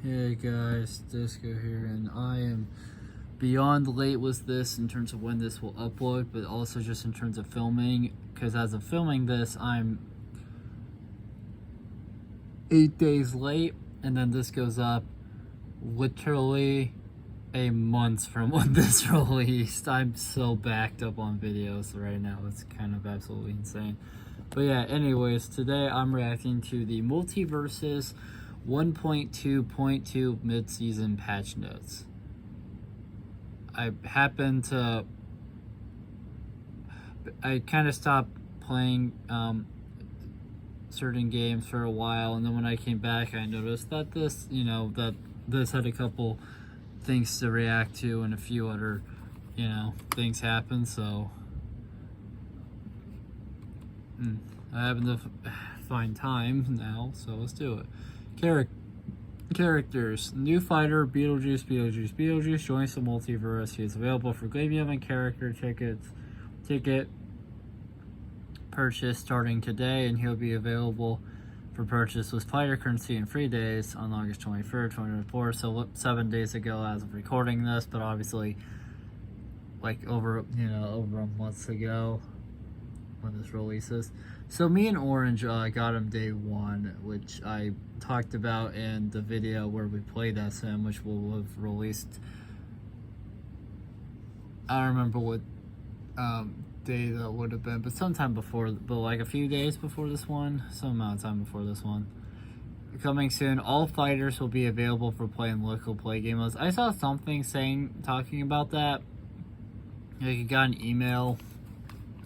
Hey guys, Disco here, and I am beyond late with this in terms of when this will upload, but also just in terms of filming, because as of filming this, I'm 8 days late, and then this goes up literally a month from when this released. I'm so backed up on videos right now, it's kind of absolutely insane. But yeah, anyways, today I'm reacting to the multiversus 1.2.2 mid-season patch notes. I kind of stopped playing certain games for a while, and then when I came back, I noticed that this had a couple things to react to, and a few other, things happened. So I happen to find time now, so let's do it. Characters. New fighter, Beetlejuice joins the multiverse. He is available for Glavium and character ticket purchase starting today, and he'll be available for purchase with fighter currency in 3 days on August 23rd, 2024. So 7 days ago as of recording this, but obviously like over a month ago when this releases. So me and Orange got him day one, which I talked about in the video where we played SM, which will have released, I don't remember what day that would have been, but sometime before, but like a few days before this one, some amount of time before this one. Coming soon, all fighters will be available for play in local play game modes. I saw something talking about that. Like, you got an email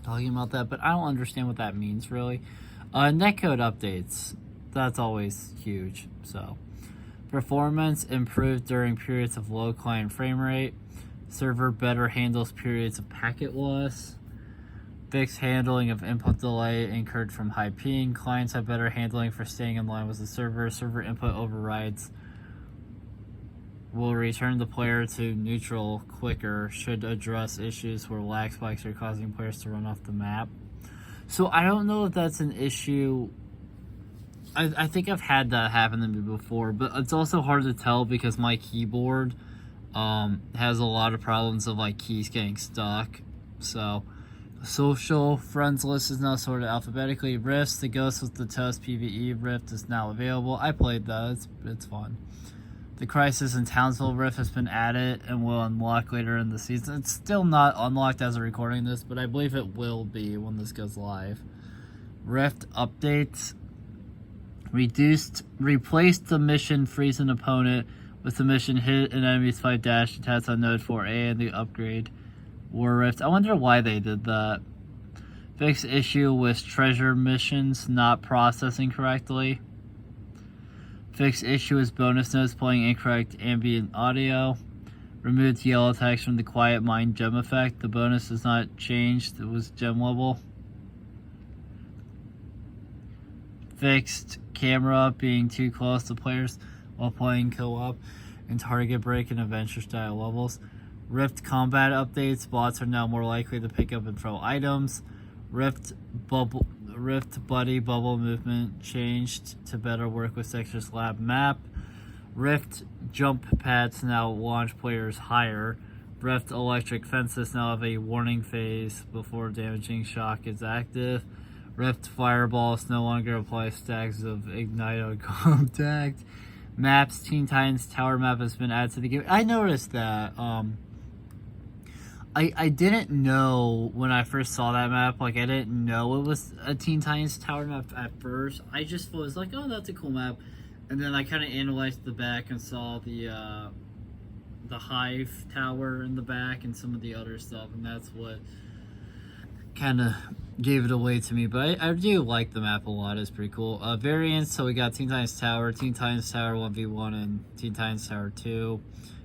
talking about that, but I don't understand what that means really. Netcode updates, that's always huge. So performance improved during periods of low client frame rate. Server better handles periods of packet loss. Fixed handling of input delay incurred from high ping. Clients have better handling for staying in line with the server. Server input overrides will return the player to neutral quicker, should address issues where lag spikes are causing players to run off the map. So I don't know if that's an issue. I think I've had that happen to me before, but it's also hard to tell because my keyboard has a lot of problems of like keys getting stuck. So social friends list is now sorted alphabetically. Rifts, the Ghost with the Toast PvE Rift is now available. I played that, it's fun. The Crisis in Townsville Rift has been added and will unlock later in the season. It's still not unlocked as of recording this, but I believe it will be when this goes live. Rift updates. Replaced the mission freeze an opponent with the mission hit an enemy's fight dash attacks on node 4A and the upgrade War Rift. I wonder why they did that. Fixed issue with treasure missions not processing correctly. Fixed issue with bonus notes playing incorrect ambient audio. Removed yellow text from the Quiet Mind gem effect. The bonus is not changed. It was gem level. Fixed camera being too close to players while playing co-op and target break and adventure style levels. Rift combat updates. Bots are now more likely to pick up and throw items. Rift buddy bubble movement changed to better work with Sector's Lab map. Rift jump pads now launch players higher. Rift electric fences now have a warning phase before damaging shock is active. Rift fireballs no longer apply stacks of ignite on contact. Maps, Teen Titans Tower map has been added to the game. I noticed that. I didn't know when I first saw that map, like I didn't know it was a Teen Titans Tower map at first. I just was like, oh, that's a cool map. And then I kind of analyzed the back and saw the Hive Tower in the back and some of the other stuff, and that's what kind of gave it away to me. But I do like the map a lot. It's pretty cool. Variants, so we got Teen Titans Tower 1v1, and Teen Titans Tower 2.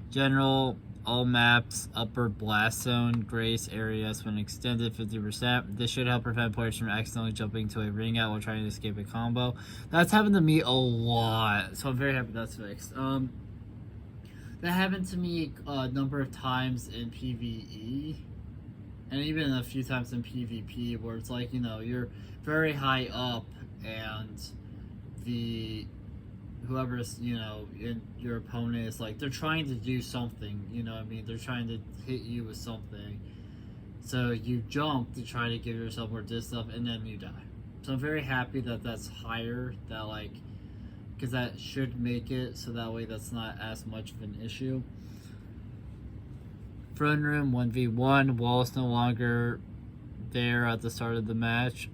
General, all maps, upper blast zone, grace area has been extended 50%. This should help prevent players from accidentally jumping to a ring out while trying to escape a combo. That's happened to me a lot, so I'm very happy that's fixed. That happened to me a number of times in PvE, and even a few times in PvP, where it's like, you're very high up, and the whoever's, in your opponent is like, they're trying to do something, you know what I mean? They're trying to hit you with something. So you jump to try to give yourself more distance, and then you die. So I'm very happy that that's higher, that like, because that should make it so that way that's not as much of an issue. Front room 1v1, Wall's no longer there at the start of the match.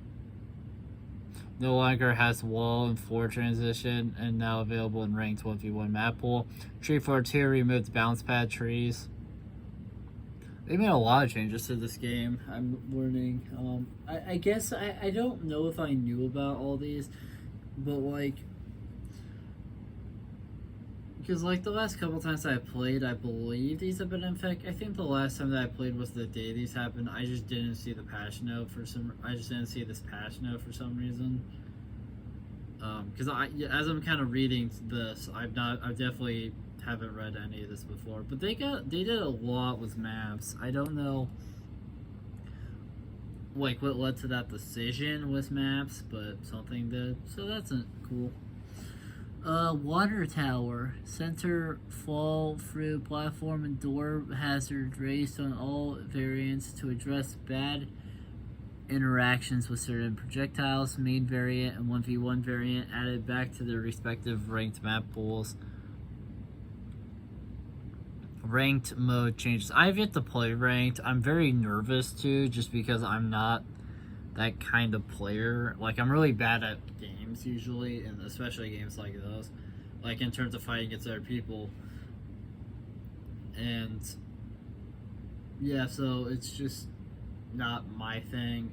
No longer has wall and floor transition, and now available in ranked 1v1 map pool. Tree 4-2 removed bounce pad trees. They made a lot of changes to this game, I'm learning. I guess I don't know if I knew about all these, but like, because like the last couple times I played, I believe these have been in effect. I think the last time that I played was the day these happened. I just didn't see the patch note I just didn't see this patch note for some reason. Because as I'm kind of reading this, I definitely haven't read any of this before. But they did a lot with maps. I don't know like what led to that decision with maps, but something did. So that's cool. Water tower. Center fall through platform and door hazard raised on all variants to address bad interactions with certain projectiles. Main variant and 1v1 variant added back to their respective ranked map pools. Ranked mode changes. I've yet to play ranked. I'm very nervous too, just because I'm not that kind of player. Like, I'm really bad at games usually, and especially games like those, like in terms of fighting against other people. And yeah, so it's just not my thing.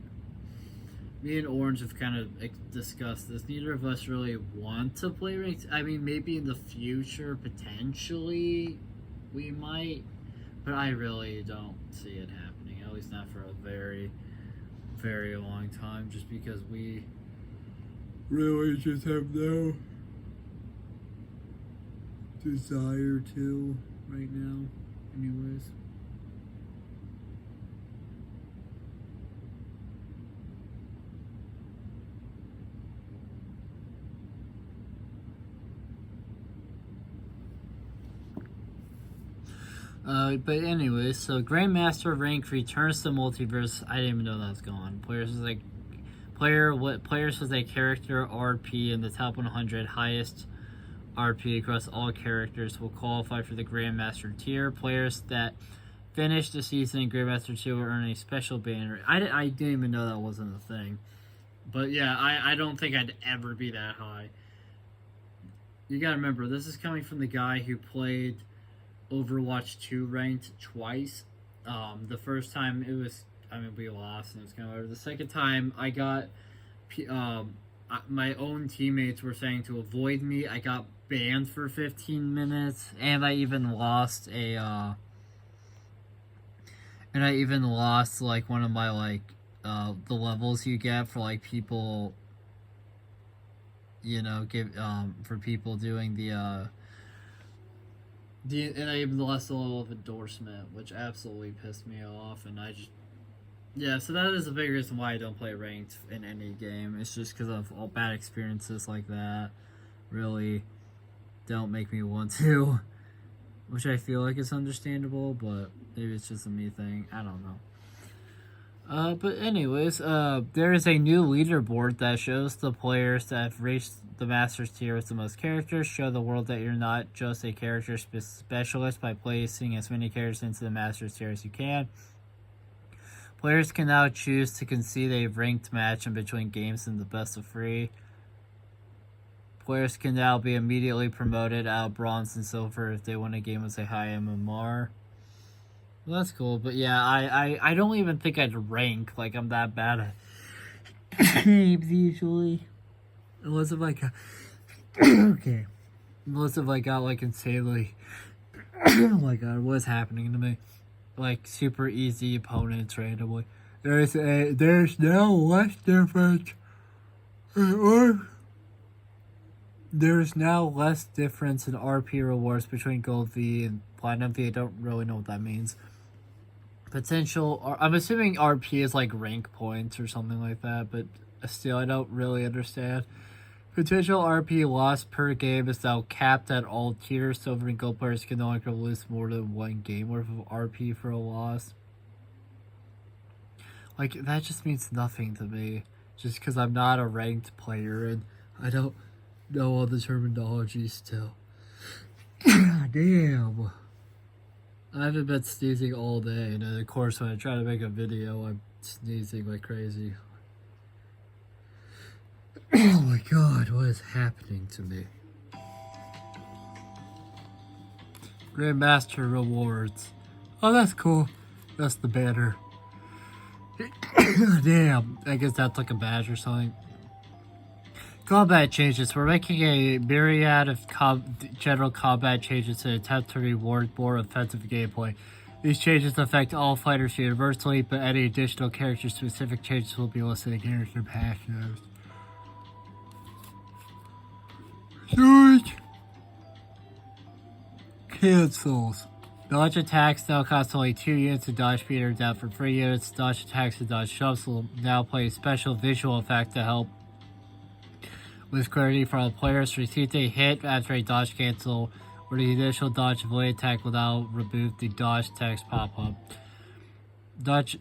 Me and Orange have kind of discussed this. Neither of us really want to play ranked. I mean, maybe in the future, potentially, we might, but I really don't see it happening, at least not for a very, very long time, just because we really just have no desire to right now, anyways. But anyways, so Grandmaster rank returns to multiverse. I didn't even know that was gone. Players with a character RP in the top 100 highest RP across all characters will qualify for the Grandmaster tier. Players that finish the season in Grandmaster 2 will earn a special banner. I didn't even know that wasn't a thing. But yeah, I don't think I'd ever be that high. You gotta remember, this is coming from the guy who played Overwatch 2 ranked twice. The first time we lost and it was kind of over. The second time I got, my own teammates were saying to avoid me. I got banned for 15 minutes, and I even lost like one of my like the levels you get for like people, for people doing and I even lost the level of endorsement, which absolutely pissed me off, and so that is a big reason why I don't play ranked in any game. It's just because of all bad experiences like that really don't make me want to, which I feel like is understandable, but maybe it's just a me thing. I don't know. But anyways, there is a new leaderboard that shows the players that have reached the Masters tier with the most characters. Show the world that you're not just a character specialist by placing as many characters into the Masters tier as you can. Players can now choose to concede a ranked match in between games in the best of 3. Players can now be immediately promoted out of bronze and silver if they win a game with a high MMR. Well, that's cool, but yeah, I don't even think I'd rank. Like, I'm that bad at games usually. Unless if I got like insanely oh my god, what's happening to me? Like super easy opponents randomly. There's now less difference there's now less difference in RP rewards between Gold V and Platinum V. I don't really know what that means. I'm assuming RP is like rank points or something like that, but still I don't really understand. Potential RP loss per game is now capped at all tiers. Silver and gold players can no longer lose more than one game worth of RP for a loss. Like, that just means nothing to me. Just because I'm not a ranked player and I don't know all the terminology still. Damn. I haven't been sneezing all day, and then of course when I try to make a video, I'm sneezing like crazy. Oh my god, what is happening to me? Grandmaster rewards. Oh, that's cool. That's the banner. Damn, I guess that's like a badge or something. Combat changes. We're making a myriad of general combat changes to attempt to reward more offensive gameplay. These changes affect all fighters universally, but any additional character-specific changes will be listed in character patch notes. Cancels. Dodge attacks now cost only 2 units, and dodge speed are down for 3 units. Dodge attacks and dodge jumps will now play a special visual effect to help with clarity for all players. Receive a hit after a dodge cancel, where the initial dodge avoid attack will now remove the dodge text pop-up. Dodge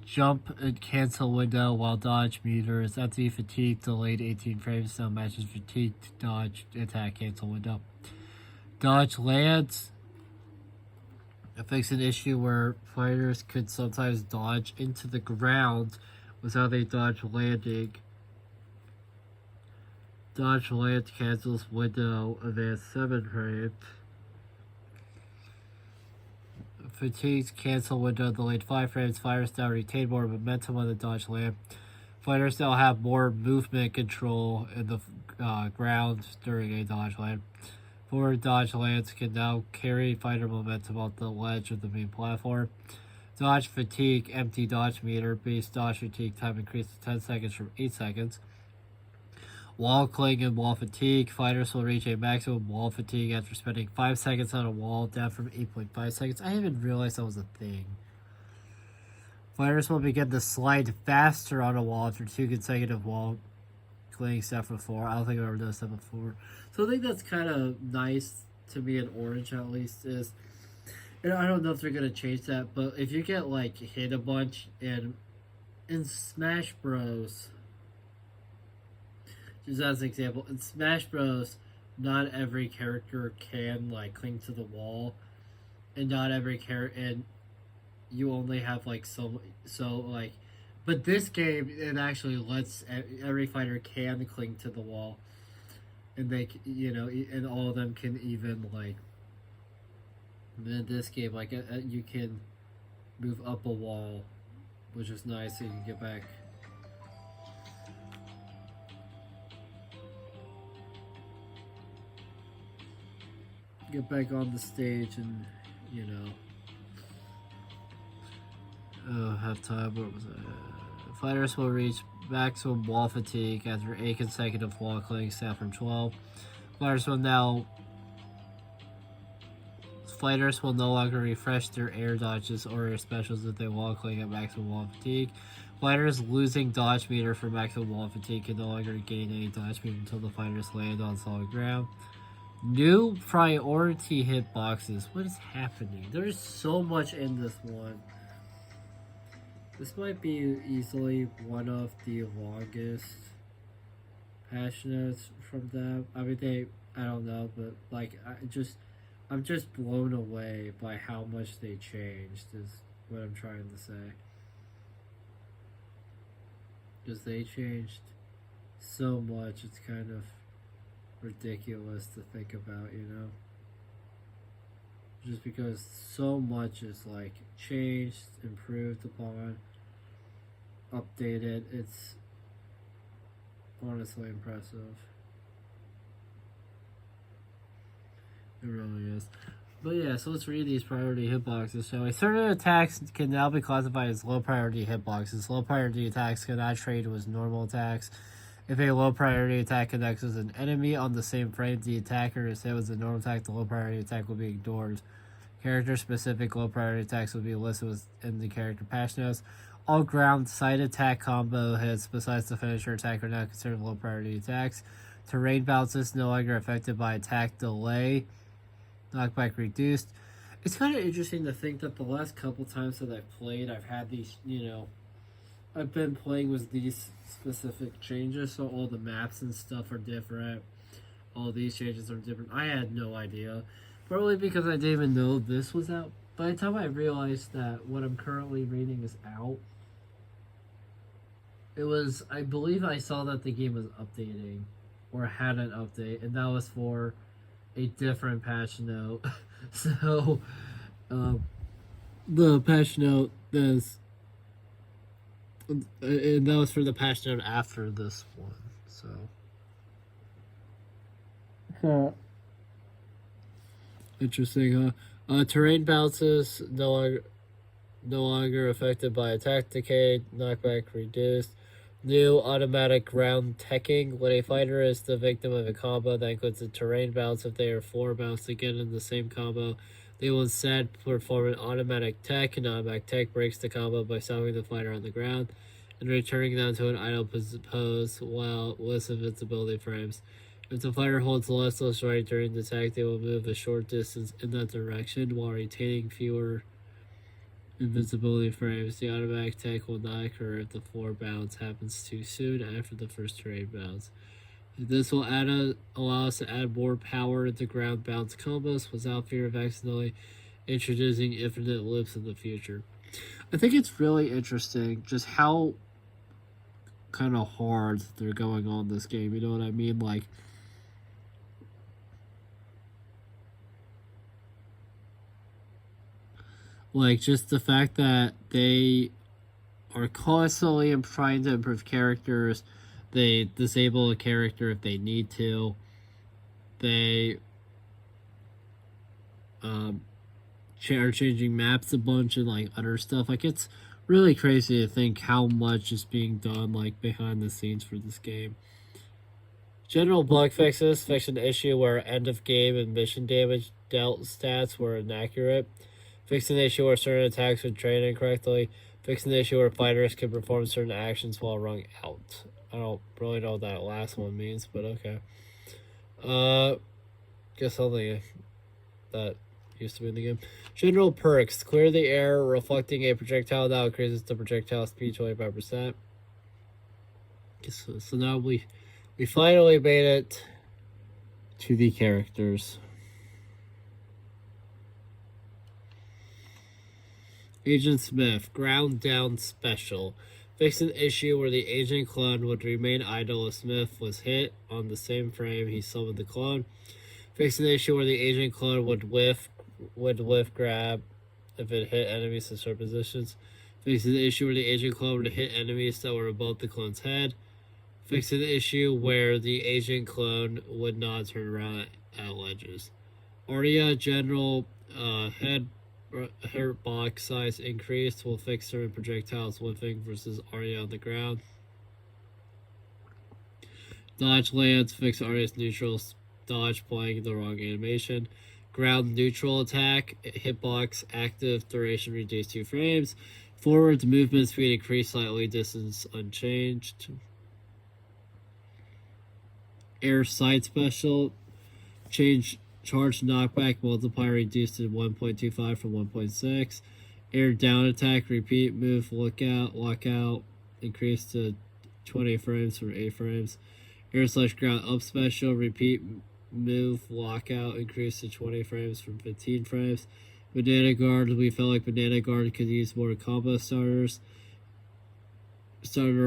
jump and cancel window while dodge meter is empty. Fatigue delayed 18 frames, so matches fatigue dodge attack cancel window. Dodge lands. It fixes an issue where fighters could sometimes dodge into the ground without a dodge landing. Dodge land cancels window advance 7 frames. Fatigue's cancel window delayed 5 frames. Fighters now retain more momentum on the dodge land. Fighters now have more movement control in the ground during a dodge land. Forward dodge lands can now carry fighter momentum off the ledge of the main platform. Dodge fatigue, empty dodge meter, base dodge fatigue time increased to 10 seconds from 8 seconds. Wall cling and wall fatigue. Fighters will reach a maximum wall fatigue after spending 5 seconds on a wall, down from 8.5 seconds. I didn't realize that was a thing. Fighters will begin to slide faster on a wall after 2 consecutive wall cling, except for 4. I don't think I've ever done that before. So I think that's kind of nice to me in Orange, at least, is... And I don't know if they're going to change that, but if you get, like, hit a bunch, and in Smash Bros... Just as an example, in Smash Bros, not every character can, like, cling to the wall. And not every character... And you only have, like, so, like... But this game, it actually lets... Every fighter can cling to the wall. And they, you know, and all of them can even, like... In this game, like, you can move up a wall, which is nice, so you can get back. Get back on the stage and, you know. Halftime, what was it? Fighters will reach maximum wall fatigue after 8 consecutive wall clings, down from 12. Fighters will no longer refresh their air dodges or air specials if they wall cling at maximum wall fatigue. Fighters losing dodge meter for maximum wall fatigue can no longer gain any dodge meter until the fighters land on solid ground. New priority hitboxes. What is happening? There's so much in this one. This might be easily one of the longest patch notes from them. I mean, I don't know, but like, I'm just blown away by how much they changed, is what I'm trying to say. Because they changed so much, it's kind of ridiculous to think about, you know? Just because so much is, like, changed, improved upon, updated, it's honestly impressive. It really is. But yeah, so let's read these priority hitboxes, shall we? Certain attacks can now be classified as low priority hitboxes. Low priority attacks cannot trade with normal attacks. If a low priority attack connects with an enemy on the same frame the attacker is hit with a normal attack, the low priority attack will be ignored. Character specific low priority attacks will be listed in the character patch notes. All ground side attack combo hits besides the finisher attack are now considered low priority attacks. Terrain bounces no longer affected by attack delay. Knockback reduced. It's kind of interesting to think that the last couple times that I've played, I've had these, I've been playing with these specific changes, so all the maps and stuff are different. All these changes are different. I had no idea. Probably because I didn't even know this was out. By the time I realized that what I'm currently reading is out, I believe I saw that the game was updating, or had an update, and that was for a different patch note. So, the patch note is, and that was for the patch note after this one. So, interesting, huh? Terrain bounces no longer affected by attack decay. Knockback reduced. New automatic ground teching. When a fighter is the victim of a combo that includes a terrain bounce, if they are 4 bounced again in the same combo, they will instead perform an automatic tech. An automatic tech breaks the combo by stopping the fighter on the ground and returning them to an idle pose while with invincibility frames. If the fighter holds left right during the attack, they will move a short distance in that direction while retaining fewer invincibility frames. The automatic tech will not occur if the 4 bounce happens too soon after the first terrain bounce. This will allow us to add more power into ground bounce combos without fear of accidentally introducing infinite loops in the future. I think it's really interesting just how kind of hard they're going on this game. You know what I mean? Like just the fact that they are constantly trying to improve characters. They disable a character if they need to. They are changing maps a bunch and other stuff. It's really crazy to think how much is being done behind the scenes for this game. General bug fixes. Fix an issue where end of game and mission damage dealt stats were inaccurate. Fix an issue where certain attacks were trained incorrectly. Fix an issue where fighters can perform certain actions while running out. I don't really know what that last one means, but okay. Guess something that used to be in the game. General perks. Clear the air, reflecting a projectile now increases the projectile speed 25%. So now we finally made it to the characters. Agent Smith, ground down special. Fix an issue where the agent clone would remain idle if Smith was hit on the same frame he summoned the clone. Fix an issue where the agent clone would whiff grab if it hit enemies in certain positions. Fix an issue where the agent clone would hit enemies that were above the clone's head. Fix an issue where the agent clone would not turn around at ledges. Arya General her box size increased will fix certain projectiles whiffing versus Arya on the ground. Dodge lands, fix Arya's neutral dodge playing the wrong animation. Ground neutral attack, hitbox active, duration reduced 2 frames. Forward movement speed increased slightly, distance unchanged. Air side special, change charge knockback multiplier reduced to 1.25 from 1.6. Air down attack, repeat move, lockout, increased to 20 frames from 8 frames. Air slash ground up special, repeat move, lockout, increased to 20 frames from 15 frames. Banana guard, we felt like banana guard could use more combo starter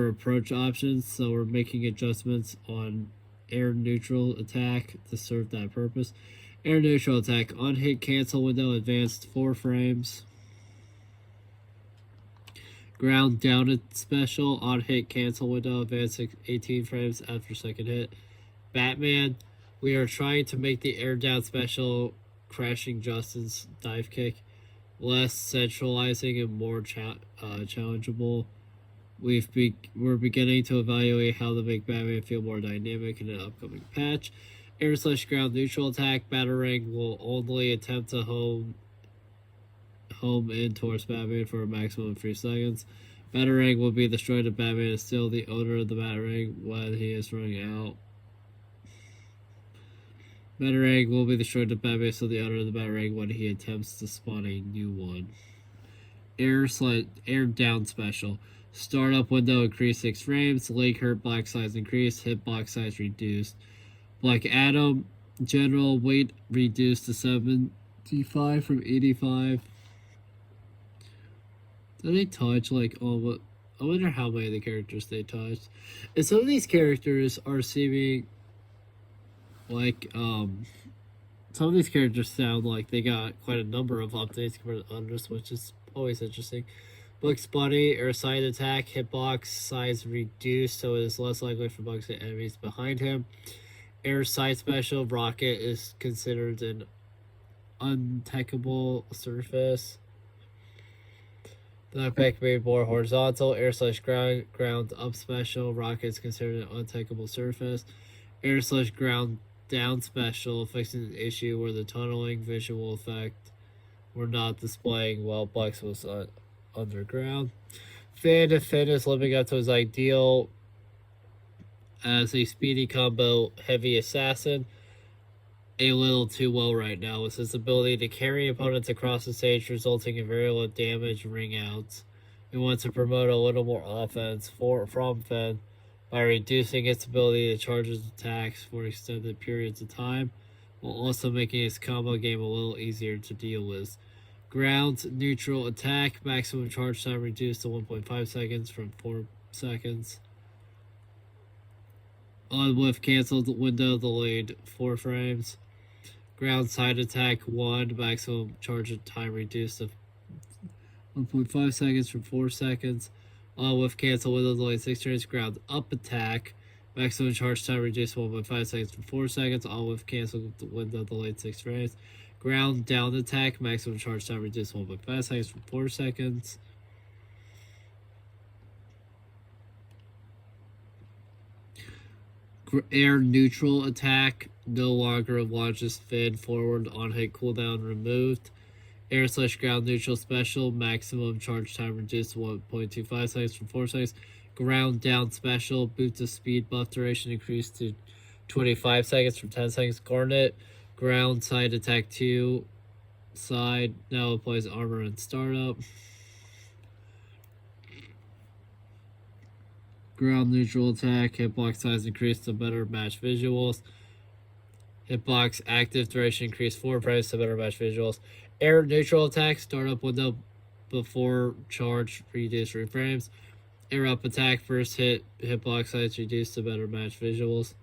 approach options, so we're making adjustments on air neutral attack to serve that purpose. Air neutral attack, on hit cancel window advanced 4 frames. Ground down special, on hit cancel window advanced 18 frames after second hit. Batman, we are trying to make the air down special crashing Justin's dive kick less centralizing and more challengeable. We're beginning to evaluate how to make Batman feel more dynamic in an upcoming patch. Air slash ground neutral attack, Batarang will only attempt to home in towards Batman for a maximum of 3 seconds. Batarang will be destroyed if Batman is still the owner of the Batarang when he is running out. Batarang will be destroyed if Batman is still the owner of the Batarang when he attempts to spawn a new one. Air down special. Startup window increased 6 frames. Leg hurt block size increased. Hitbox size reduced. Black Adam general weight reduced to 75 from 85. Do they touch like all? I wonder how many of the characters they touched. And some of these characters are seeming like some of these characters sound like they got quite a number of updates compared to others, which is always interesting. Bugs Bunny, air side attack, hitbox size reduced so it is less likely for bugs to hit enemies behind him. Air side special, Rocket is considered an untechable surface. Knockback made more horizontal. Air slash ground up special, Rocket is considered an untechable surface. Air slash ground down special, fixing an issue where the tunneling visual effect were not displaying while Bugs was underground. Finn is living up to his ideal as a speedy combo heavy assassin. A little too well right now with his ability to carry opponents across the stage, resulting in very low damage ring outs. We want to promote a little more offense from Finn by reducing its ability to charge his attacks for extended periods of time, while also making his combo game a little easier to deal with. Ground neutral attack, maximum charge time reduced to 1.5 seconds from 4 seconds. On whiff canceled window delayed 4 frames. Ground side attack 1, maximum charge time reduced to 1.5 seconds from 4 seconds. On whiff cancel window delayed 6 turns. Ground up attack, maximum charge time reduced to 1.5 seconds from 4 seconds. On whiff cancel window delayed 6 frames. Ground down attack, maximum charge time reduced to 1.5 seconds from 4 seconds. Air neutral attack no longer launches Finn forward on hit cooldown removed. Air slash ground neutral special, maximum charge time reduced to 1.25 seconds from 4 seconds. Ground down special, boot to speed buff duration increased to 25 seconds from 10 seconds. Garnet, ground side attack 2, side now applies armor and startup. Ground neutral attack, hitbox size increased to better match visuals. Hitbox active duration increased 4 frames to better match visuals. Air neutral attack, startup window before charge reduced 3 frames. Air up attack, first hit, hitbox size reduced to better match visuals.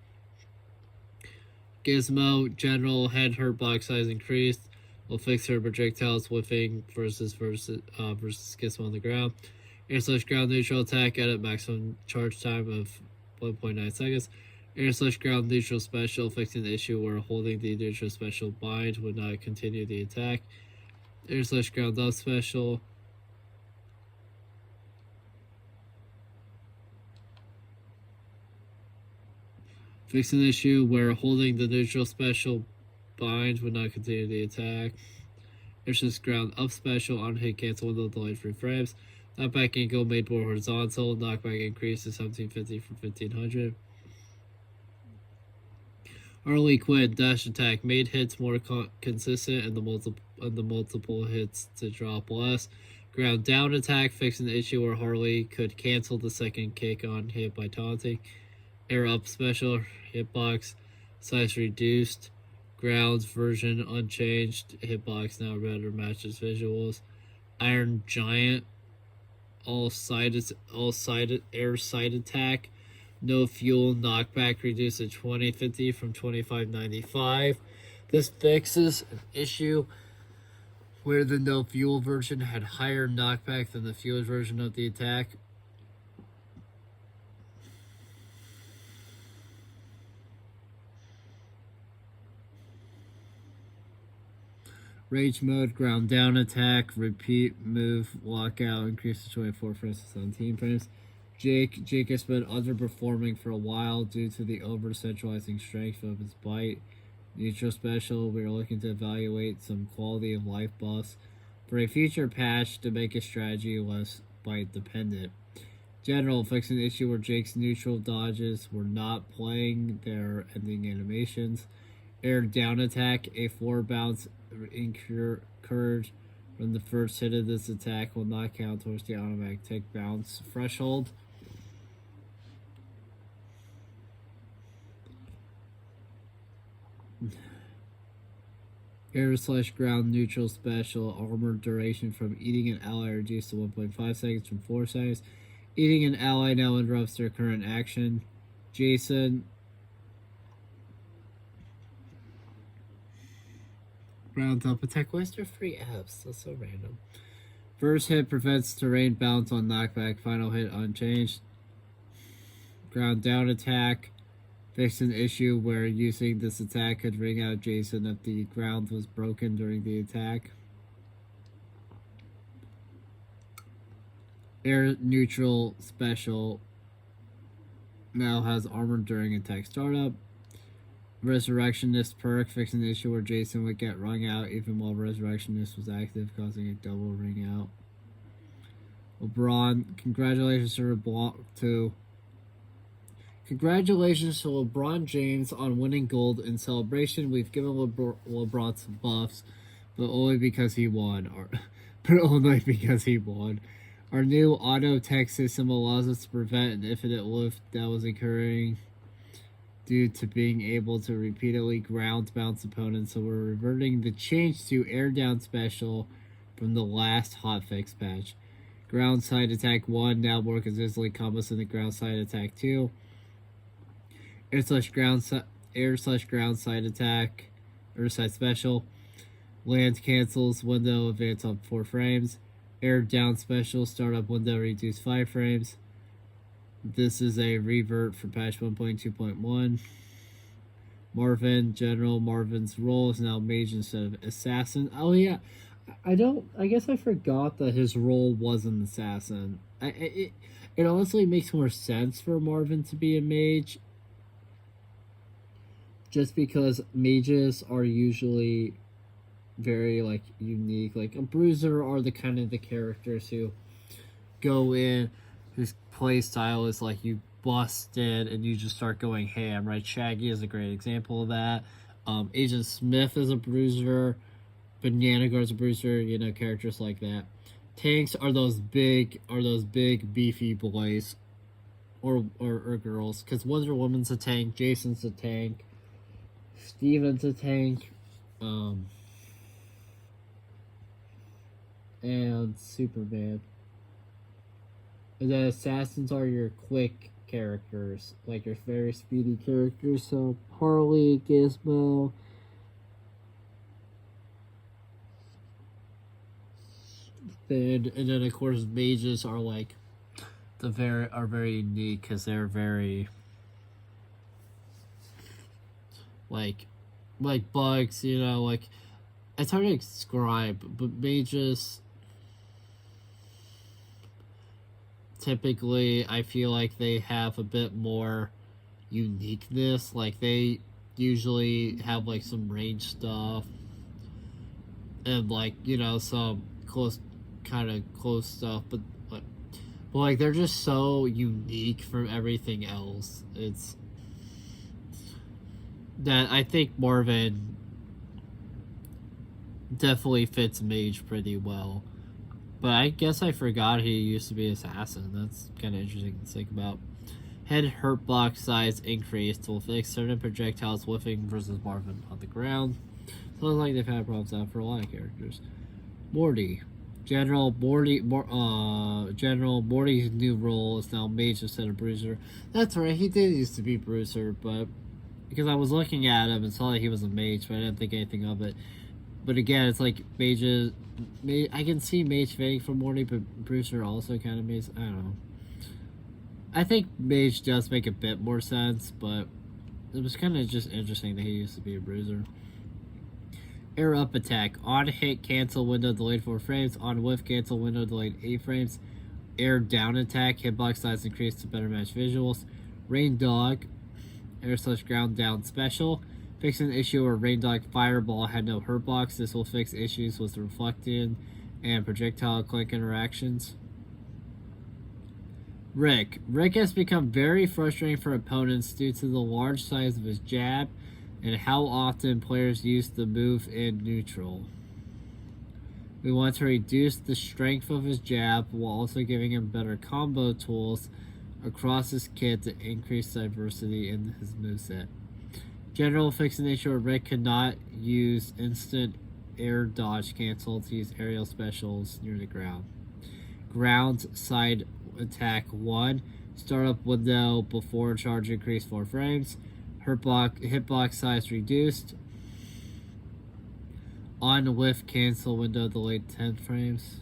Gizmo, general head hurt box size increased. Will fix her projectiles whiffing versus Gizmo on the ground. Air slash ground neutral attack, edit maximum charge time of 1.9 seconds. Air slash ground neutral special, fixing the issue where holding the neutral special bind would not continue the attack. Air slash ground up special. Fixing the issue where holding the neutral special bind would not continue the attack. Air slash ground up special, on hit cancel window delayed 3 frames. Knockback angle made more horizontal. Knockback increased to 1750 from 1500. Harley Quinn dash attack made hits more consistent and the multiple hits to drop less. Ground down attack, fixing the issue where Harley could cancel the second kick on hit by taunting. Air up special, hitbox size reduced. Ground version unchanged. Hitbox now better matches visuals. Iron Giant, all side air side attack. No fuel knockback reduced to 2050 from 2595. This fixes an issue where the no fuel version had higher knockback than the fuel version of the attack. Rage mode, ground down attack, repeat move, lockout, increase to 24 frames to 17 frames. Jake has been underperforming for a while due to the over-centralizing strength of his bite. Neutral special, we are looking to evaluate some quality of life buffs for a future patch to make his strategy less bite dependent. General, fix an issue where Jake's neutral dodges were not playing their ending animations. Air down attack, a 4 bounce incurred from the first hit of this attack will not count towards the automatic take bounce threshold. Air/ground neutral special armor duration from eating an ally reduced to 1.5 seconds from 4 seconds. Eating an ally now interrupts their current action. Jason. Ground up attack. Why is there 3 Fs? That's so random. First hit prevents terrain bounce on knockback. Final hit unchanged. Ground down attack. Fix an issue where using this attack could ring out Jason if the ground was broken during the attack. Air neutral special now has armor during attack startup. Resurrectionist perk, fix an issue where Jason would get rung out even while Resurrectionist was active, causing a double ring out. LeBron, congratulations to LeBron James on winning gold. In celebration, we've given LeBron some buffs, but only because he won. Our new auto tech system allows us to prevent an infinite lift that was occurring due to being able to repeatedly ground bounce opponents, so we're reverting the change to air down special from the last hotfix patch. Ground side attack 1 now more consistently combos in the ground side attack 2. Air/ground side attack, air side special. Land cancels, window advance up 4 frames. Air down special, startup window reduce 5 frames. This is a revert for patch 1.2.1. Marvin, General. Marvin's role is now mage instead of assassin. Oh yeah, I guess I forgot that his role was an assassin. It honestly makes more sense for Marvin to be a mage, just because mages are usually very like unique. Like a bruiser are the kind of the characters who go in, whose play style is like you bust in and you just start going ham, right? Shaggy is a great example of that. Agent Smith is a bruiser. Banana Guard's a bruiser. You know, characters like that. Tanks are those big beefy boys, or girls. Because Wonder Woman's a tank. Jason's a tank. Steven's a tank. And Superman. And then assassins are your quick characters, like your very speedy characters. So Harley, Gizmo, and then of course mages are like very unique because they're very like bugs, you know, like it's hard to describe, but mages typically I feel like they have a bit more uniqueness. Like they usually have like some range stuff and like, you know, some close stuff, but like they're just so unique from everything else. It's that I think Marvin definitely fits mage pretty well. But I guess I forgot he used to be assassin. That's kind of interesting to think about. Head hurt block size increased will fix certain projectiles whiffing versus Marvin on the ground. Sounds like they've had problems out for a lot of characters. Morty. Morty's new role is now mage instead of bruiser. That's right, he did used to be bruiser, but because I was looking at him and saw that he was a mage, but I didn't think anything of it. But again, it's like mages. I can see mage fitting for Morty, but bruiser also kind of makes. I don't know. I think mage does make a bit more sense, but it was kind of just interesting that he used to be a bruiser. Air up attack. On hit, cancel, window delayed 4 frames. On whiff, cancel, window delayed 8 frames. Air down attack. Hitbox size increased to better match visuals. Rain dog. Air/ground down special. Fix an issue where Rain Dog Fireball had no hurt box. This will fix issues with reflecting and projectile clink interactions. Rick. Rick has become very frustrating for opponents due to the large size of his jab and how often players use the move in neutral. We want to reduce the strength of his jab while also giving him better combo tools across his kit to increase diversity in his moveset. General fix an issue where Rick cannot use instant air dodge cancel to use aerial specials near the ground. Ground side attack 1. Startup window before charge increased 4 frames. Hitbox size reduced. On whiff cancel window delayed 10 frames.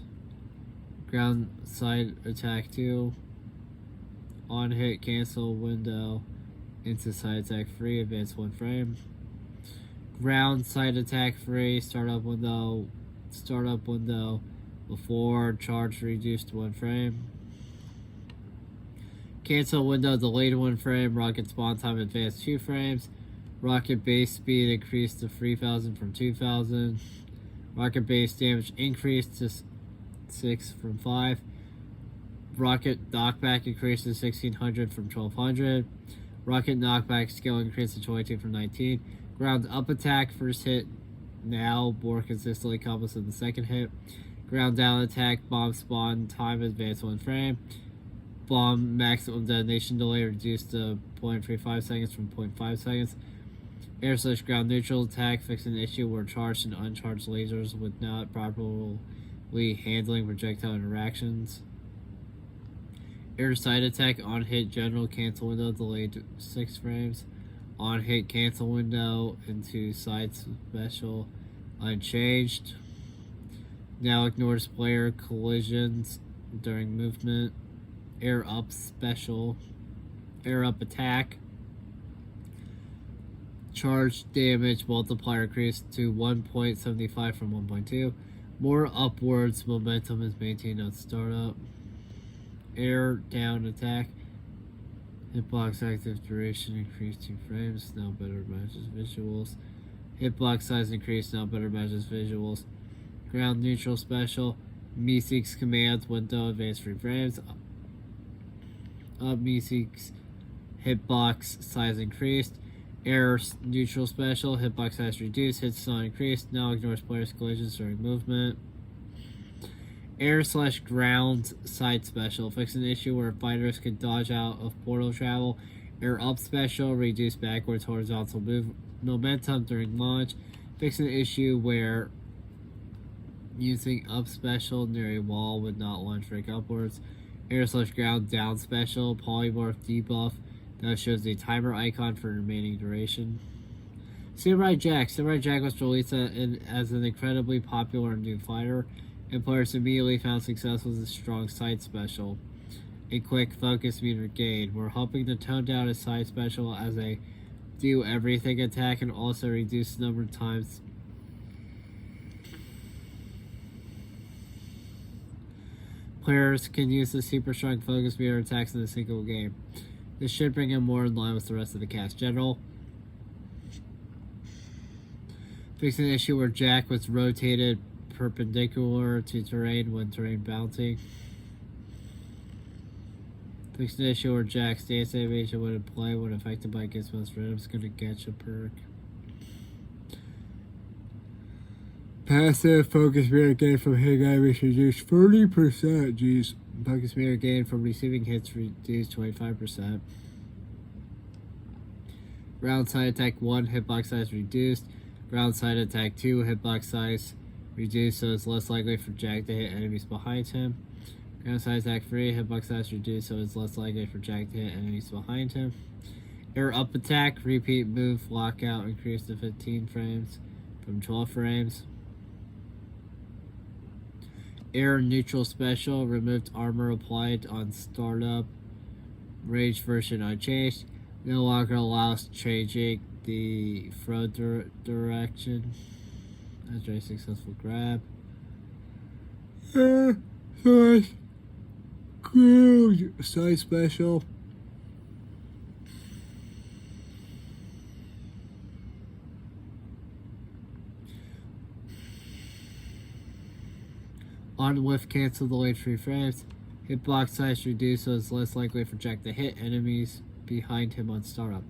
Ground side attack 2. On hit cancel window into side attack 3, advance 1 frame. Ground side attack 3, startup window before charge reduced 1 frame. Cancel window delayed 1 frame, rocket spawn time advanced 2 frames. Rocket base speed increased to 3,000 from 2,000. Rocket base damage increased to 6 from 5. Rocket knockback increased to 1,600 from 1,200. Rocket knockback skill increased to 22 from 19. Ground up attack first hit now more consistently combos in the second hit. Ground down attack bomb spawn time advanced 1 frame. Bomb maximum detonation delay reduced to 0.35 seconds from 0.5 seconds. Air/ground neutral attack fixed an issue where charged and uncharged lasers with not properly handling projectile interactions. Air side attack on hit general cancel window delayed 6 frames. On hit cancel window into side special unchanged. Now ignores player collisions during movement. Air up attack. Charge damage multiplier increased to 1.75 from 1.2. More upwards momentum is maintained on startup. Air down attack. Hitbox active duration increased 2 frames, now better matches visuals. Hitbox size increased, now better matches visuals. Ground neutral special. Meeseeks commands window advanced 3 frames. Up Meeseeks hitbox size increased. Air neutral special. Hitbox size reduced. Hit stun increased. Now ignores players' collisions during movement. Air/ground side special. Fix an issue where fighters can dodge out of portal travel. Air up special. Reduce backwards horizontal momentum during launch. Fix an issue where using up special near a wall would not launch Rick upwards. Air/ground down special. Polymorph debuff. That shows the timer icon for remaining duration. Samurai Jack. Samurai Jack was released as an incredibly popular new fighter, and players immediately found success with his strong side special. A quick focus meter gain. We're hoping to tone down his side special as a do everything attack and also reduce the number of times players can use the super strong focus meter attacks in a single game. This should bring him more in line with the rest of the cast. General. Fix an issue where Jack was rotated perpendicular to terrain when terrain bouncing. Fix an issue where Jack's dance animation when in play when affected by Gizmo's rhythm is going to catch a perk. Passive focus meter gain from hitting animation reduced 30%. Jeez. Focus meter gain from receiving hits reduced 25%. Ground side attack 1, hitbox size reduced. Ground side attack 2, hitbox size reduced so it's less likely for Jack to hit enemies behind him. Ground side attack 3, hitbox size reduced so it's less likely for Jack to hit enemies behind him. Air up attack, repeat move, lockout increased to 15 frames from 12 frames. Air neutral special, removed armor applied on startup. Rage version unchanged. No longer allows changing the throw direction. After a successful grab. Side special. On whiff cancel delayed 3 frames. Hitbox size reduced so it's less likely for Jack to hit enemies behind him on startup.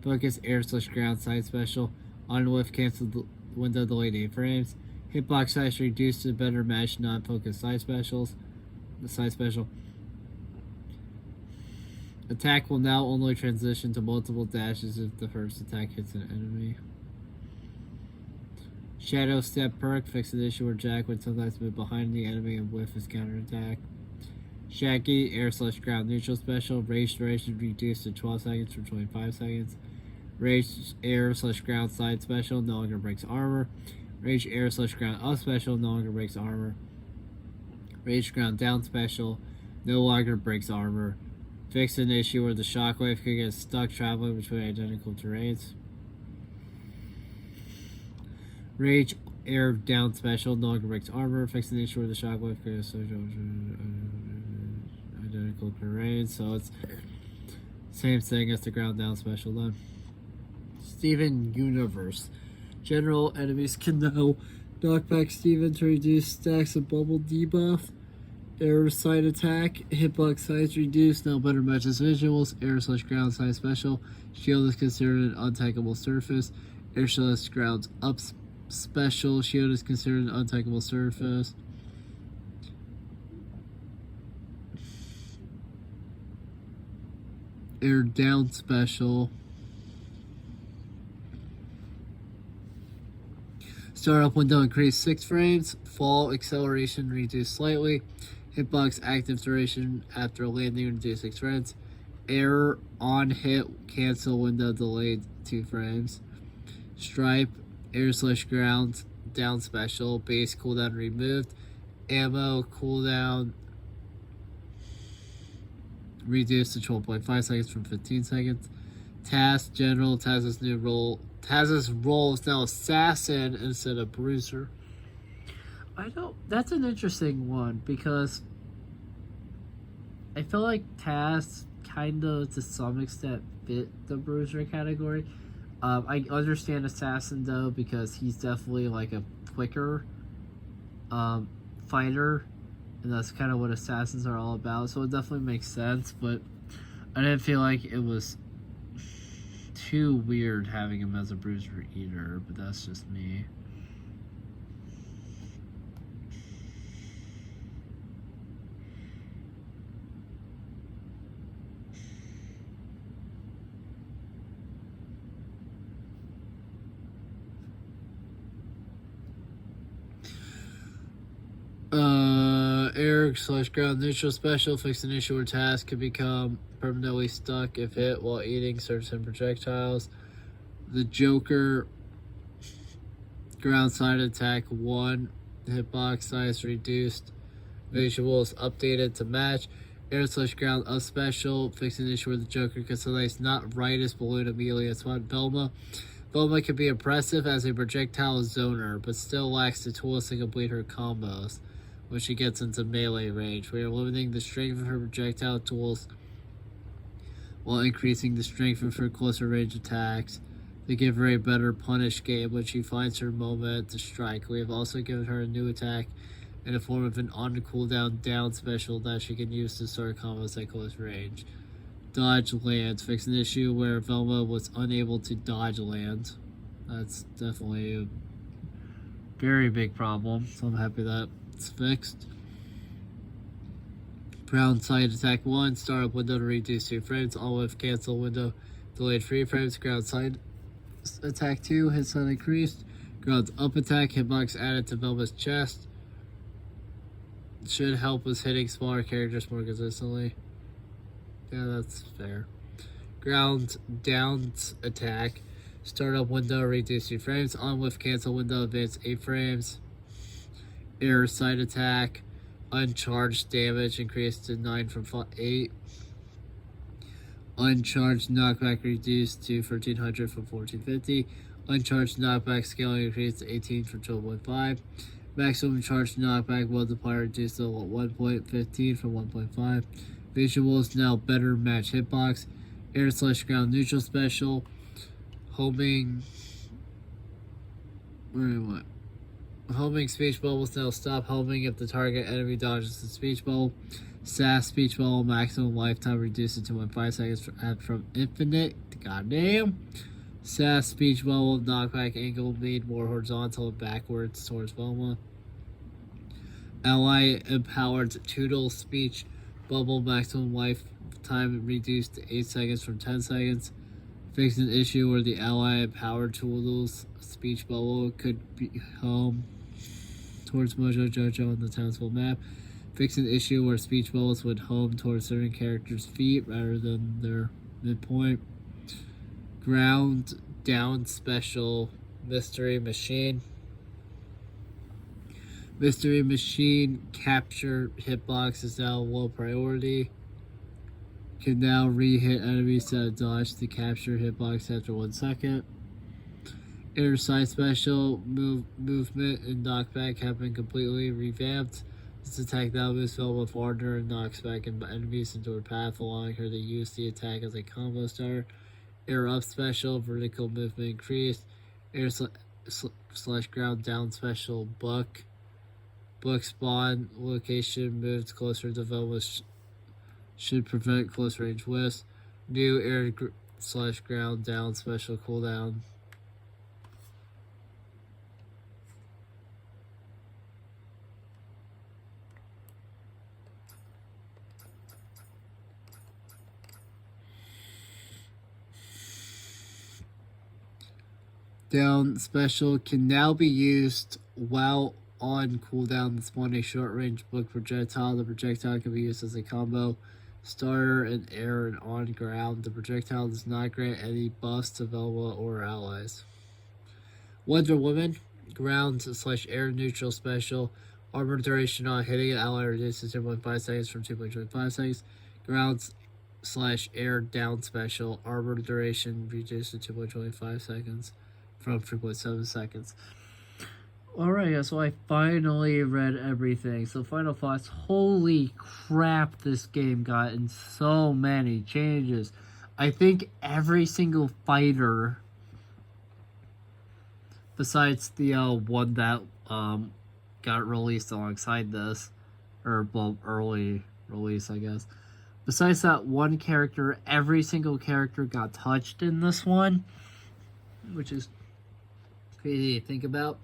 Focus air/ground side special. On whiff cancel the window delayed 8 frames. Hitbox size reduced to better match non-focus side specials. The side special. Attack will now only transition to multiple dashes if the first attack hits an enemy. Shadow Step perk, fix an issue where Jack would sometimes move behind the enemy and whiff his counterattack. Shaggy, air/ground neutral special, rage duration reduced to 12 seconds from 25 seconds. Rage air/ground side special, no longer breaks armor. Rage air/ground up special, no longer breaks armor. Rage ground down special, no longer breaks armor. Fix an issue where the shockwave could get stuck traveling between identical terrains. Rage air down special, no longer breaks armor. Fix an issue where the shockwave could get stuck identical terrains. So it's same thing as the ground down special then. Steven Universe. General enemies can now knock back Steven to reduce stacks of bubble debuff. Air side attack, hitbox size reduced, now better matches visuals. Air/ground side special. Shield is considered an untackable surface. Air/ground up special. Shield is considered an untackable surface. Air down special. Startup window increased 6 frames. Fall acceleration reduced slightly. Hitbox active duration after landing reduced 6 frames. Air on hit cancel window delayed 2 frames. Stripe air/ground down special. Base cooldown removed. Ammo cooldown reduced to 12.5 seconds from 15 seconds. Task general. Taz's new role. Taz's role is now assassin instead of bruiser. That's an interesting one because I feel like Taz kind of to some extent fit the bruiser category. I understand assassin though because he's definitely like a quicker fighter, and that's kind of what assassins are all about. So it definitely makes sense, but I didn't feel like it was too weird having him as a bruiser eater. But that's just me. Air/ground neutral special, fix an issue or task can become permanently stuck if hit while eating certain projectiles. The Joker ground side attack 1, hitbox size reduced, visuals updated to match. Air/ground up special, fix an issue where the Joker can select not right as balloon immediately as one. Velma can be impressive as a projectile zoner, but still lacks the tools to complete her combos when she gets into melee range. We are limiting the strength of her projectile tools while increasing the strength of her closer range attacks to give her a better punish game when she finds her moment to strike. We have also given her a new attack in the form of an on-cooldown down special that she can use to start combos at close range. Dodge land. Fix an issue where Velma was unable to dodge land. That's definitely a very big problem, so I'm happy that it's fixed. Ground side attack 1, startup window to reduce 2 frames, all with cancel window delayed 3 frames. Ground side attack 2, hit stun increased. Ground up attack, hitbox added to Velma's chest. Should help with hitting smaller characters more consistently. Yeah, that's fair. Ground down attack, startup window reduce 2 frames, on with cancel window advance 8 frames. Air side attack, uncharged damage increased to 9 from 8. Uncharged knockback reduced to 1300 from 1450. Uncharged knockback scaling increased to 18 from 12.5. Maximum charged knockback multiplier reduced to 1.15 from 1.5. Visuals now better match hitbox. Air/ground neutral special. Homing. Homing speech bubbles now stop homing if the target enemy dodges the speech bubble. SAS speech bubble maximum lifetime reduced to 2.5 seconds from infinite. Goddamn. SAS speech bubble knockback angle made more horizontal and backwards towards Velma. Ally empowered Toodle speech bubble maximum lifetime reduced to 8 seconds from 10 seconds. Fixed an issue where the Ally empowered Toodle's speech bubble could be home towards Mojo Jojo on the Townsville map. Fixed an issue where speech bubbles would home towards certain characters' feet rather than their midpoint. Ground down special mystery machine. Mystery machine capture hitbox is now low priority. Can now re-hit enemies that dodge the capture hitbox after 1 second. Inner side special movement and knockback have been completely revamped. This attack now moves Velma farther and knocks back enemies into her path, allowing her to use the attack as a combo starter. Air up special, vertical movement increased. Air slash ground down special, book spawn location moved closer to Velma should prevent close range whiffs. New air slash ground down special cooldown. Down special can now be used while on cooldown to spawn a short range book projectile. The projectile can be used as a combo starter in air and on ground. The projectile does not grant any buffs to Velma or allies. Wonder Woman ground slash air neutral special. Armor duration on hitting an ally reduces to 2.5 seconds from 2.25 seconds. Ground slash air down special. Armor duration reduced to 2.25 seconds from 3.7 seconds. Alright, so I finally read everything. So final thoughts. Holy crap, this game got in so many changes. I think every single fighter, besides the one that got released alongside this, or well, early release, I guess. Besides that one character, every single character got touched in this one, which is crazy to think about.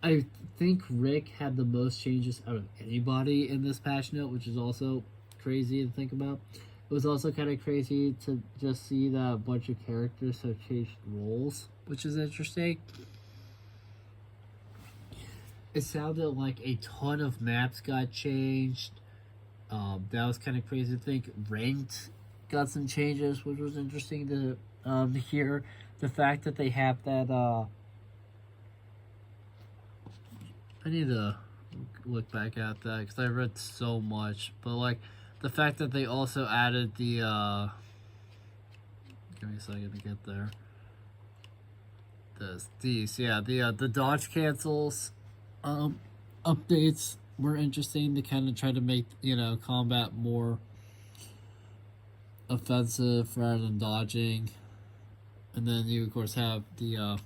I think Rick had the most changes out of anybody in this patch note, which is also crazy to think about. It was also kind of crazy to just see that a bunch of characters have changed roles, which is interesting. It sounded like a ton of maps got changed. That was kind of crazy to think. Ranked got some changes, which was interesting to hear. The fact that they have that... I need to look back at that because I read so much. But like the fact that they also added the give me a second to get there. The dodge cancels updates were interesting to kind of try to make, combat more offensive rather than dodging. And then you of course have the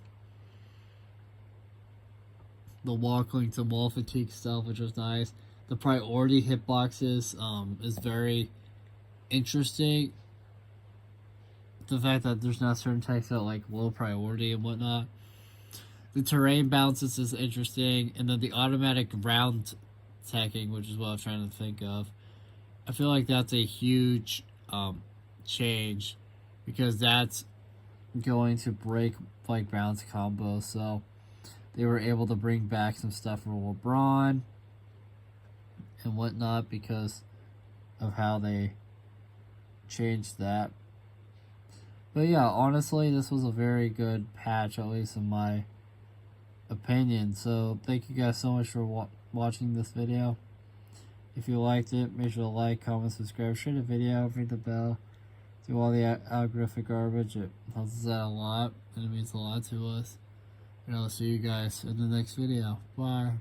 walking to wall fatigue stuff, which was nice. The priority hitboxes is very interesting. The fact that there's not certain types that like low priority and whatnot. The terrain bounces is interesting, and then the automatic ground attacking, which is what I'm trying to think of. I feel like that's a huge change because that's going to break like bounce combos. So they were able to bring back some stuff for LeBron and whatnot because of how they changed that. But yeah, honestly, this was a very good patch, at least in my opinion. So thank you guys so much for watching this video. If you liked it, make sure to like, comment, subscribe, share the video, ring the bell, do all the algorithmic garbage. It helps us out a lot, and it means a lot to us. And I'll see you guys in the next video. Bye.